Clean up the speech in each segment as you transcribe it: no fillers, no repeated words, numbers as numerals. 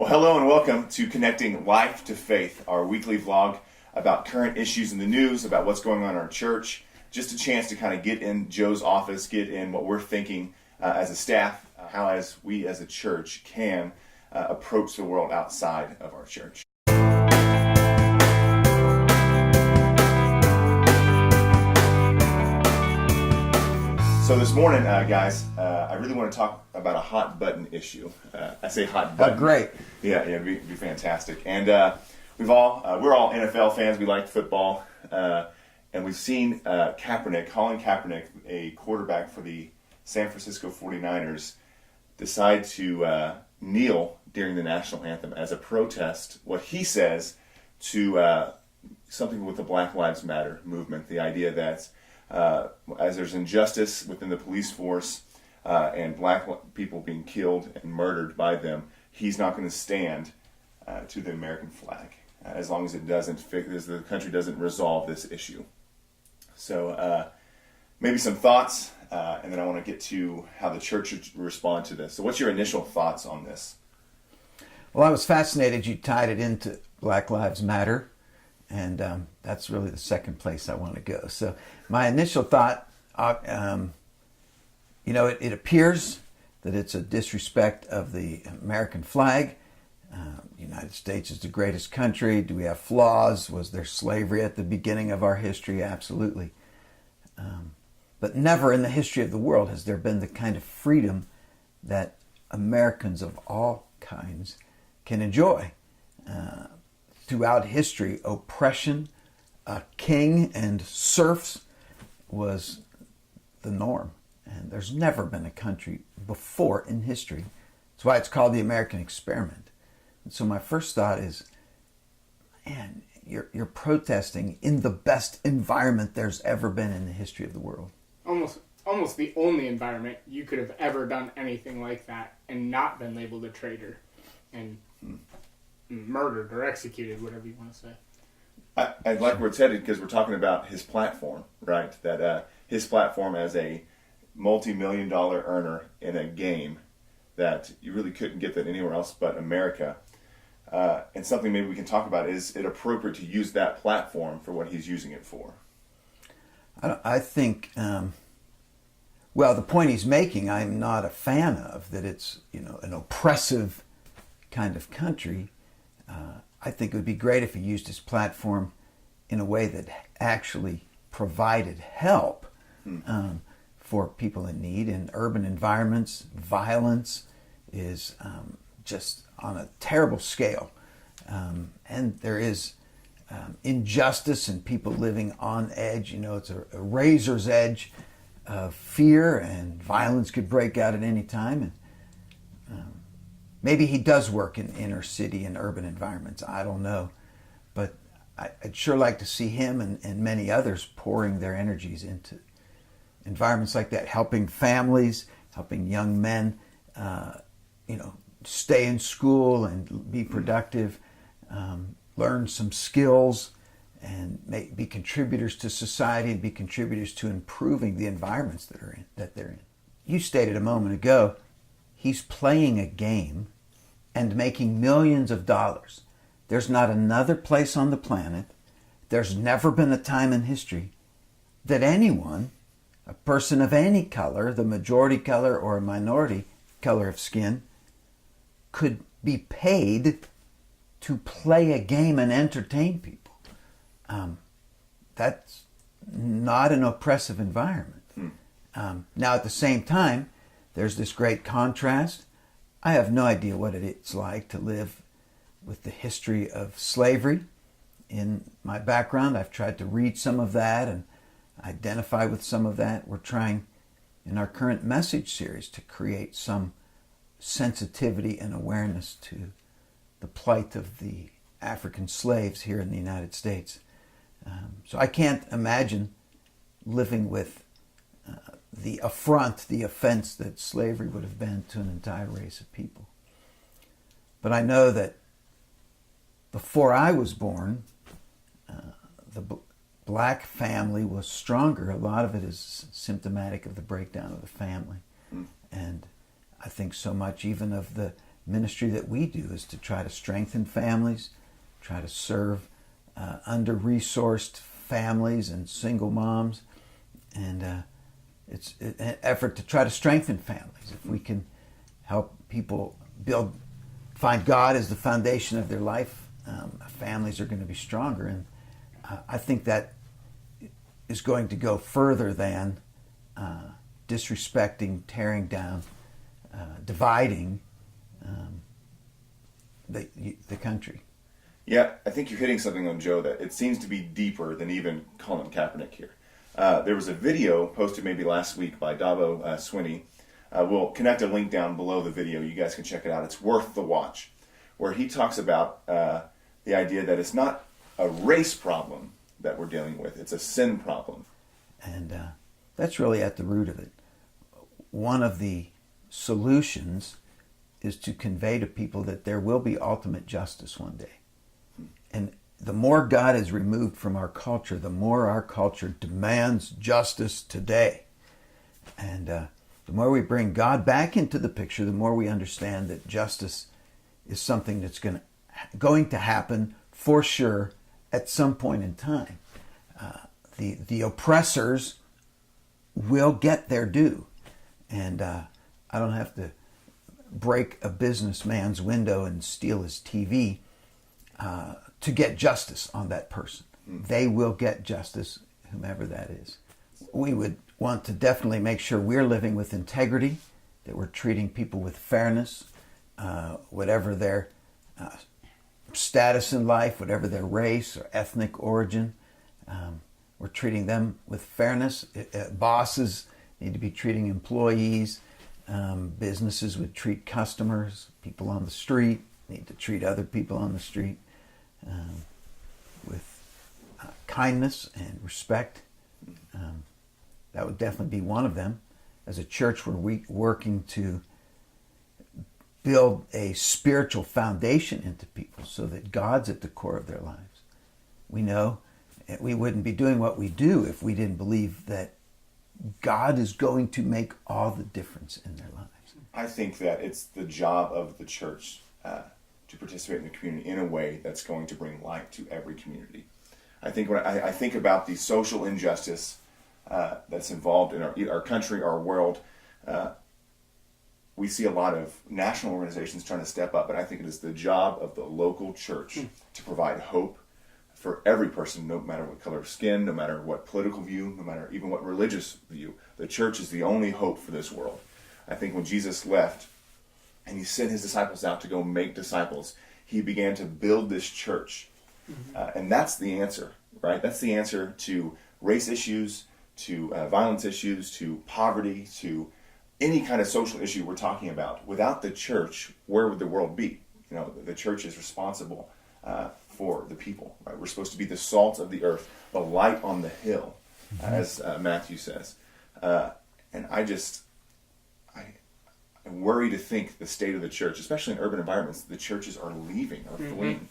Well, hello and welcome to Connecting Life to Faith, our weekly vlog about current issues in the news, about what's going on in our church. Just a chance to kind of get in Joe's office, get in what we're thinking as a staff, how as we as a church can approach the world outside of our church. So this morning, guys, I really want to talk about a hot button issue. I say hot button. Oh, great. Yeah, it'd be fantastic. And we're all NFL fans. We like football, and we've seen Colin Kaepernick, a quarterback for the San Francisco 49ers, decide to kneel during the national anthem as a protest. What he says to something with the Black Lives Matter movement, the idea that as there's injustice within the police force and black people being killed and murdered by them, he's not going to stand to the American flag as long as it doesn't as the country doesn't resolve this issue. So maybe some thoughts, and then I want to get to how the church should respond to this. So what's your initial thoughts on this? Well, I was fascinated you tied it into Black Lives Matter, and that's really the second place I want to go. So my initial thought, it appears that it's a disrespect of the American flag. The United States is the greatest country. Do we have flaws? Was there slavery at the beginning of our history? Absolutely. But never in the history of the world has there been the kind of freedom that Americans of all kinds can enjoy. Throughout history, oppression, king and serfs was the norm. And there's never been a country before in history. That's why it's called the American experiment. And so my first thought is, man, you're protesting in the best environment there's ever been in the history of the world. Almost the only environment you could have ever done anything like that and not been labeled a traitor and murdered or executed, whatever you want to say. I like where it's headed because we're talking about his platform, right? That his platform as a multi-million-dollar earner in a game that you really couldn't get that anywhere else but America. And something maybe we can talk about, is it appropriate to use that platform for what he's using it for? I think, the point he's making, I'm not a fan of, that it's, an oppressive kind of country. I think it would be great if he used his platform in a way that actually provided help for people in need. In urban environments, violence is just on a terrible scale. And there is injustice and people living on edge. It's a razor's edge of fear, and violence could break out at any time. And maybe he does work in inner city and urban environments. I don't know. But I'd sure like to see him and many others pouring their energies into environments like that, helping families, helping young men, stay in school and be productive, learn some skills, and be contributors to society and be contributors to improving the environments that they're in. You stated a moment ago, he's playing a game and making millions of dollars. There's not another place on the planet, there's never been a time in history that anyone, a person of any color, the majority color or a minority color of skin, could be paid to play a game and entertain people. That's not an oppressive environment. Now, at the same time, there's this great contrast. I have no idea what it's like to live with the history of slavery in my background. I've tried to read some of that and identify with some of that. We're trying in our current message series to create some sensitivity and awareness to the plight of the African slaves here in the United States. So I can't imagine living with the offense that slavery would have been to an entire race of people. But I know that before I was born, the black family was stronger. A lot of it is symptomatic of the breakdown of the family. And I think so much even of the ministry that we do is to try to strengthen families, try to serve under-resourced families and single moms, and it's an effort to try to strengthen families. If we can help people find God as the foundation of their life, families are going to be stronger. And I think that is going to go further than disrespecting, tearing down, dividing the country. Yeah, I think you're hitting something on Joe that it seems to be deeper than even Colin Kaepernick here. There was a video posted maybe last week by Dabo Swinney. We'll connect a link down below the video. You guys can check it out. It's worth the watch, where he talks about the idea that it's not a race problem that we're dealing with. It's a sin problem. And that's really at the root of it. One of the solutions is to convey to people that there will be ultimate justice one day. And the more God is removed from our culture, the more our culture demands justice today. And the more we bring God back into the picture, the more we understand that justice is something that's going to happen for sure at some point in time. The oppressors will get their due. And I don't have to break a businessman's window and steal his TV to get justice on that person. They will get justice, whomever that is. We would want to definitely make sure we're living with integrity, that we're treating people with fairness, whatever their status in life, whatever their race or ethnic origin. We're treating them with fairness. Bosses need to be treating employees. Businesses would treat customers. People on the street need to treat other people on the street with kindness and respect. That would definitely be one of them. As a church, we're working to build a spiritual foundation into people so that God's at the core of their lives. We know we wouldn't be doing what we do if we didn't believe that God is going to make all the difference in their lives. I think that it's the job of the church to participate in the community in a way that's going to bring light to every community. I think when I think about the social injustice that's involved in our country, our world, we see a lot of national organizations trying to step up, but I think it is the job of the local church to provide hope for every person, no matter what color of skin, no matter what political view, no matter even what religious view. The church is the only hope for this world. I think when Jesus left and he sent his disciples out to go make disciples, he began to build this church. And that's the answer, right? That's the answer to race issues, to violence issues, to poverty, to any kind of social issue we're talking about. Without the church, where would the world be? You know, the church is responsible for the people, right? We're supposed to be the salt of the earth, the light on the hill, as Matthew says. And I worry to think the state of the church, especially in urban environments, the churches are leaving or fleeing.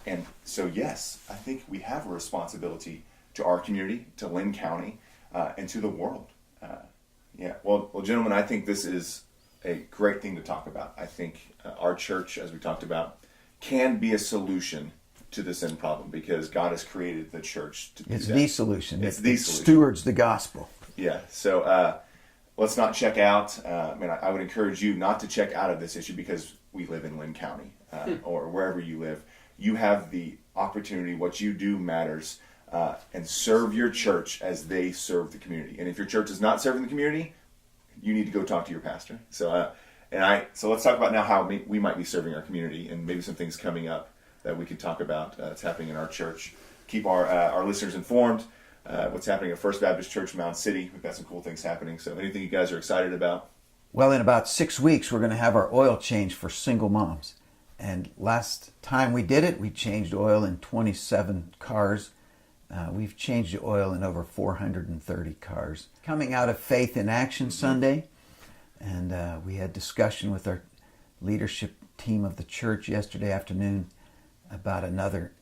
And so, yes, I think we have a responsibility to our community, to Lynn County, and to the world. Well, gentlemen, I think this is a great thing to talk about. I think our church, as we talked about, can be a solution to the sin problem because God has created the church to do that. It's the solution. It's the it solution. stewards the gospel. Yeah, so let's not check out. I would encourage you not to check out of this issue because we live in Lynn County or wherever you live. You have the opportunity. What you do matters. And serve your church as they serve the community. And if your church is not serving the community, you need to go talk to your pastor. So let's talk about now how we might be serving our community and maybe some things coming up that we could talk about that's happening in our church. Keep our listeners informed. What's happening at First Baptist Church in Mound City. We've got some cool things happening. So anything you guys are excited about? Well, in about 6 weeks, we're going to have our oil change for single moms. And last time we did it, we changed oil in 27 cars. We've changed the oil in over 430 cars. Coming out of Faith in Action Sunday, and we had discussion with our leadership team of the church yesterday afternoon about another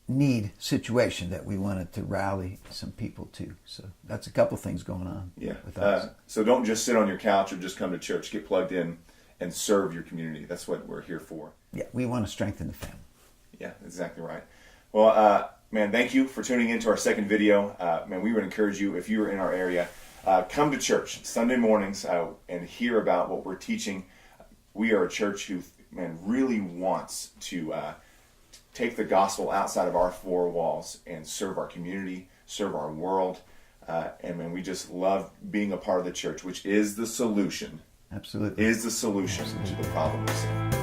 need situation that we wanted to rally some people to. So that's a couple things going on with us. So don't just sit on your couch or just come to church. Get plugged in. and serve your community. That's what we're here for. Yeah, we want to strengthen the family. Yeah, exactly right. Well, man, thank you for tuning into our second video. Man, we would encourage you, if you're in our area, come to church Sunday mornings and hear about what we're teaching. We are a church who, man, really wants to take the gospel outside of our four walls and serve our community, serve our world. And man, we just love being a part of the church, which is the solution. Absolutely. Is the solution to the problem we see.